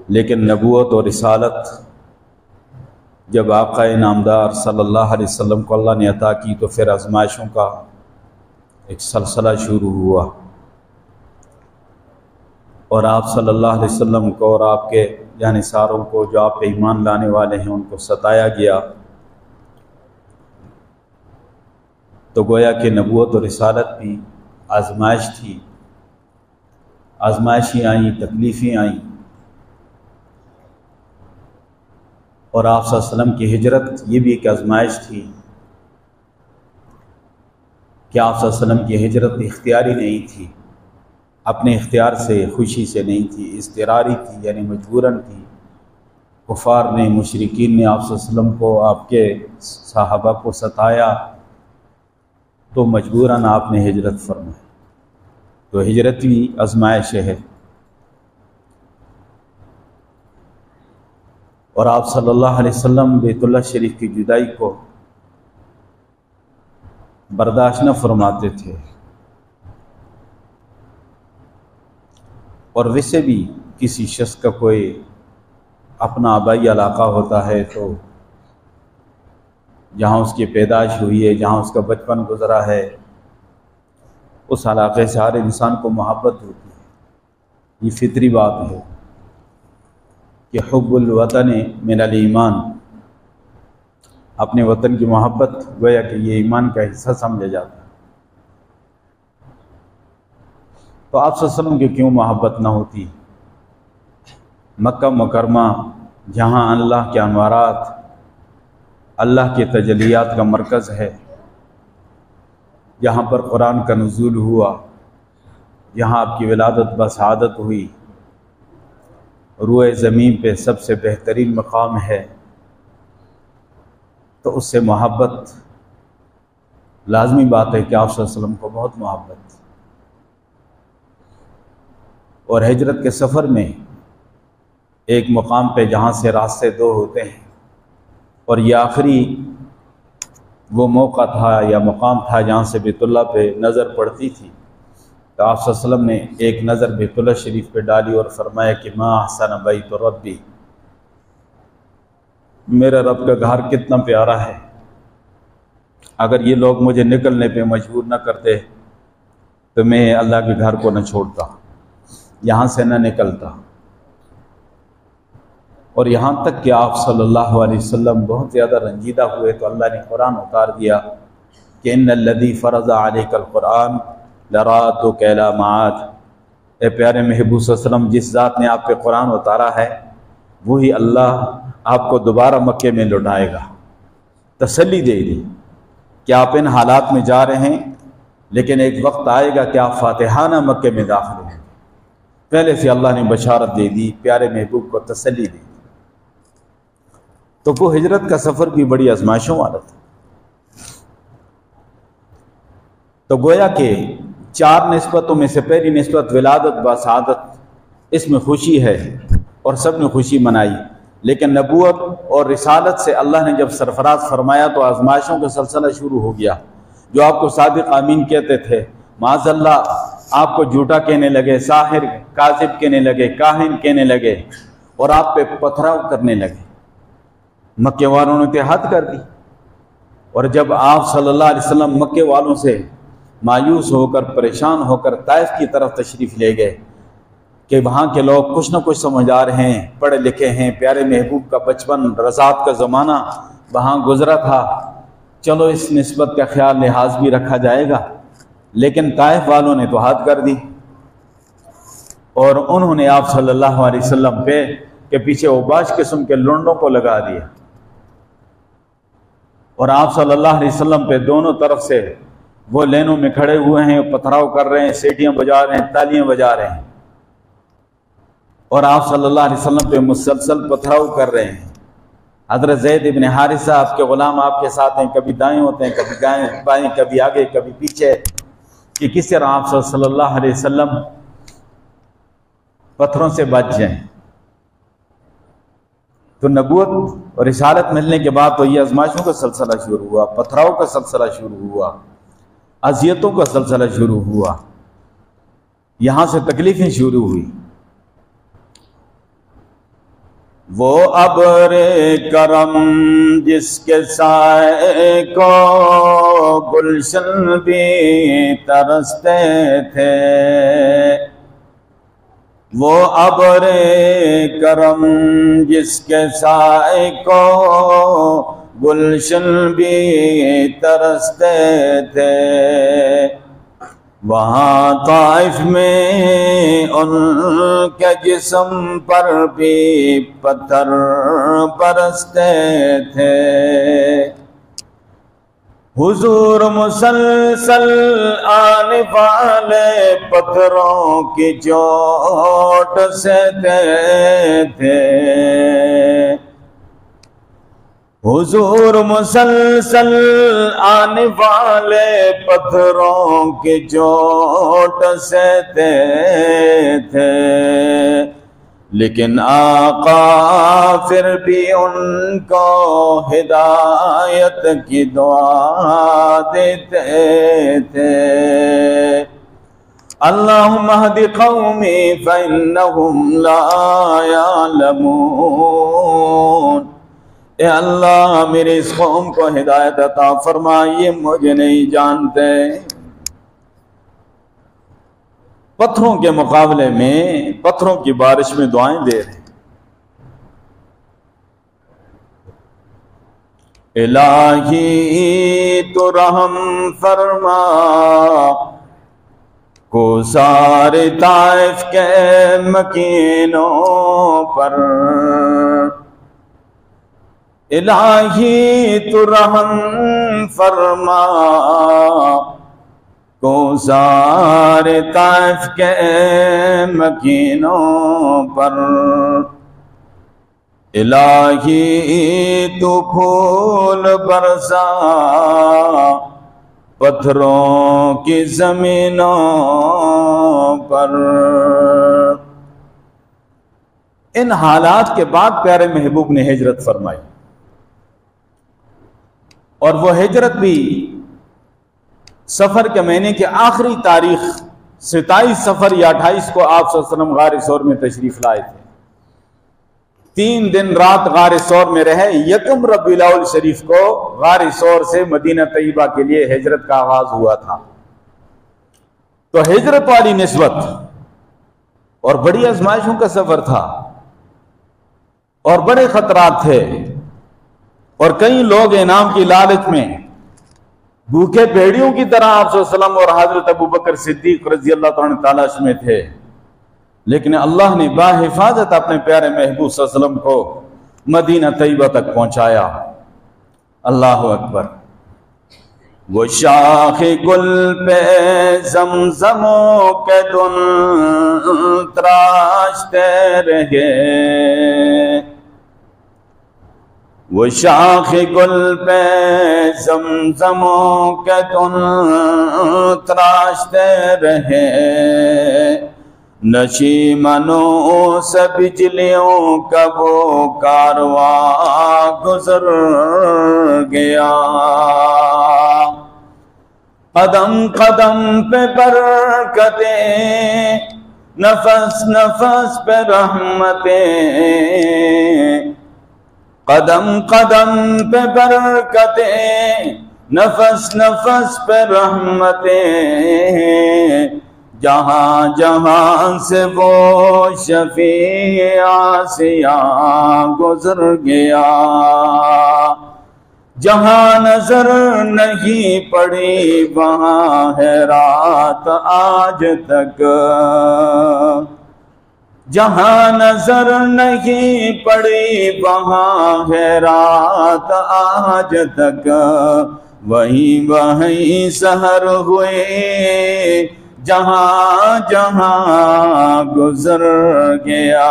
لیکن نبوت اور رسالت جب آقا نامدار صلی اللہ علیہ وسلم کو اللہ نے عطا کی تو پھر آزمائشوں کا ایک سلسلہ شروع ہوا، اور آپ صلی اللہ علیہ وسلم کو اور آپ کے جانثاروں کو جو آپ پہ ایمان لانے والے ہیں ان کو ستایا گیا۔ تو گویا کہ نبوت اور رسالت بھی آزمائش تھی، آزمائشیں آئیں، تکلیفیں آئیں، اور آپ صلی اللہ علیہ وسلم کی ہجرت یہ بھی ایک آزمائش تھی کہ آپ صلی اللہ علیہ وسلم کی ہجرت اختیاری نہیں تھی، اپنے اختیار سے خوشی سے نہیں تھی، اضطراری تھی، یعنی مجبوراً تھی۔ کفار نے، مشرکین نے آپ صلی اللہ علیہ وسلم کو، آپ کے صحابہ کو ستایا تو مجبوراً آپ نے ہجرت فرمائی۔ تو ہجرت بھی آزمائش ہے، اور آپ صلی اللہ علیہ وسلم بیت اللہ شریف کی جدائی کو برداشت نہ فرماتے تھے، اور ویسے بھی کسی شخص کا کوئی اپنا آبائی علاقہ ہوتا ہے تو جہاں اس کی پیدائش ہوئی ہے، جہاں اس کا بچپن گزرا ہے، اس علاقے سے ہر انسان کو محبت ہوتی ہے۔ یہ فطری بات ہے کہ حب الوطن من الایمان، اپنے وطن کی محبت گویا کہ یہ ایمان کا حصہ سمجھا جاتا ہے۔ تو آپ صلی اللہ علیہ وسلم کی کیوں محبت نہ ہوتی؟ مکہ مکرمہ جہاں اللہ کے انوارات، اللہ کے تجلیات کا مرکز ہے، جہاں پر قرآن کا نزول ہوا، جہاں آپ کی ولادت بسعادت ہوئی، روئے زمین پہ سب سے بہترین مقام ہے، تو اس سے محبت لازمی بات ہے کہ آپ صلی اللہ علیہ وسلم کو بہت محبت۔ اور ہجرت کے سفر میں ایک مقام پہ جہاں سے راستے دو ہوتے ہیں، اور یہ آخری وہ موقع تھا یا مقام تھا جہاں سے بیت اللہ پہ نظر پڑتی تھی، تو آپ صلی اللہ علیہ وسلم نے ایک نظر بیت اللہ شریف پہ ڈالی اور فرمایا کہ ما احسن بیت ربی، میرے رب کا گھر کتنا پیارا ہے، اگر یہ لوگ مجھے نکلنے پہ مجبور نہ کرتے تو میں اللہ کے گھر کو نہ چھوڑتا، یہاں سے نہ نکلتا۔ اور یہاں تک کہ آپ صلی اللہ علیہ وسلم بہت زیادہ رنجیدہ ہوئے تو اللہ نے قرآن اتار دیا کہ ان الذی فرض علیک القرآن لرادک الی معاد، اے پیارے محبوب صلی اللہ علیہ وسلم، جس ذات نے آپ پہ قرآن اتارا ہے وہی اللہ آپ کو دوبارہ مکے میں لوٹائے گا۔ تسلی دے دی کہ آپ ان حالات میں جا رہے ہیں، لیکن ایک وقت آئے گا کہ آپ فاتحانہ مکے میں داخل ہوں گے۔ پہلے سے اللہ نے بشارت دے دی، پیارے محبوب کو تسلی دی۔ تو وہ ہجرت کا سفر بھی بڑی آزمائشوں والا تھا۔ تو گویا کہ 4 نسبتوں میں سے پہلی نسبت ولادت بسعادت، اس میں خوشی ہے اور سب نے خوشی منائی، لیکن نبوت اور رسالت سے اللہ نے جب سرفراز فرمایا تو آزمائشوں کا سلسلہ شروع ہو گیا۔ جو آپ کو صادق آمین کہتے تھے، معاذ اللہ آپ کو جھوٹا کہنے لگے، ساحر کاذب کہنے لگے، کاہن کہنے لگے، اور آپ پہ پتھراؤ کرنے لگے۔ مکے والوں نے اتحاد کر دی، اور جب آپ صلی اللہ علیہ وسلم مکے والوں سے مایوس ہو کر، پریشان ہو کر طائف کی طرف تشریف لے گئے کہ وہاں کے لوگ کچھ نہ کچھ سمجھدار ہیں، پڑھے لکھے ہیں، پیارے محبوب کا بچپن رضاعت کا زمانہ وہاں گزرا تھا، چلو اس نسبت کا خیال لحاظ بھی رکھا جائے گا، لیکن طائف والوں نے تو ہاتھ کر دی، اور انہوں نے آپ صلی اللہ علیہ وسلم پہ کے پیچھے اوباش قسم کے لونڈوں کو لگا دیا، اور آپ صلی اللہ علیہ وسلم پہ دونوں طرف سے وہ لینوں میں کھڑے ہوئے ہیں، پتھراؤ کر رہے ہیں، سیٹیاں بجا رہے ہیں، تالیاں بجا رہے ہیں، اور آپ صلی اللہ علیہ وسلم پہ مسلسل پتھراؤ کر رہے ہیں۔ حضرت زید ابن حارثہ آپ کے غلام آپ کے ساتھ ہیں، کبھی دائیں ہوتے ہیں، کبھی بائیں، کبھی آگے کبھی پیچھے، کہ کس طرح آپ صلی اللہ علیہ وسلم پتھروں سے بچ جائیں۔ تو نبوت اور رسالت ملنے کے بعد تو یہ آزمائشوں کا سلسلہ شروع ہوا، پتھراؤ کا سلسلہ شروع ہوا، اذیتوں کا سلسلہ شروع ہوا، یہاں سے تکلیفیں شروع ہوئی۔ وہ ابر کرم جس کے سائے کو گلشن بھی ترستے تھے، وہ ابر کرم جس کے سائے کو گلشن بھی ترستے تھے، وہاں طائف میں ان کے جسم پر بھی پتھر برستے تھے۔ حضور مسلسل آنے والے پتھروں کی چوٹ سہتے تھے، حضور مسلسل آنے والے پتھروں کی چوٹ سہتے تھے، لیکن آقا پھر بھی ان کو ہدایت کی دعا دیتے تھے۔ اللہم اہد قومی فإنہم لا یعلمون، اے اللہ میرے اس قوم کو ہدایت عطا فرما، یہ مجھے نہیں جانتے۔ پتھروں کے مقابلے میں پتھروں کی بارش میں دعائیں دے رہے ہیں۔ الہی تو رحم فرما کو سارے طائف کے مکینوں پر، الہی تو رحم فرما کو سارے طائف کے مکینوں پر، الہی تو پھول برسا پتھروں کی زمینوں پر۔ ان حالات کے بعد پیارے محبوب نے ہجرت فرمائی، اور وہ ہجرت بھی سفر کے مہینے کے آخری تاریخ 27 سفر یا 28 کو آپ صلی اللہ علیہ وسلم غار ثور میں تشریف لائے تھے۔ 3 دن رات غار ثور میں رہے۔ 1 ربیع الاول شریف کو غار ثور سے مدینہ طیبہ کے لیے ہجرت کا آغاز ہوا تھا۔ تو ہجرت والی نسبت اور بڑی آزمائشوں کا سفر تھا، اور بڑے خطرات تھے، اور کئی لوگ انعام کی لالچ میں بھوکے بھیڑیوں کی طرح آپ صلی اللہ علیہ وسلم اور حضرت ابوبکر صدیق رضی اللہ عنہ تلاش میں تھے، لیکن اللہ نے باحفاظت اپنے پیارے محبوب صلی اللہ علیہ وسلم کو مدینہ طیبہ تک پہنچایا۔ اللہ اکبر۔ وہ شاخ گل پہ زمزموں کے دن تراشتے رہے، وہ شاخ گل پہ زمزموں کے دن تراشتے رہے، نشیمنوں سے بجلیوں کا وہ کارواں گزر گیا، قدم قدم پہ برکتیں، نفس نفس پہ رحمتیں، قدم قدم پہ برکتیں، نفس نفس پہ رحمتیں، جہاں جہاں سے وہ شفیع آسیاں گزر گیا، جہاں نظر نہیں پڑی وہاں ہے رات آج تک، جہاں نظر نہیں پڑی وہاں ہے رات آج تک، وہیں وہیں سحر ہوئے جہاں جہاں گزر گیا۔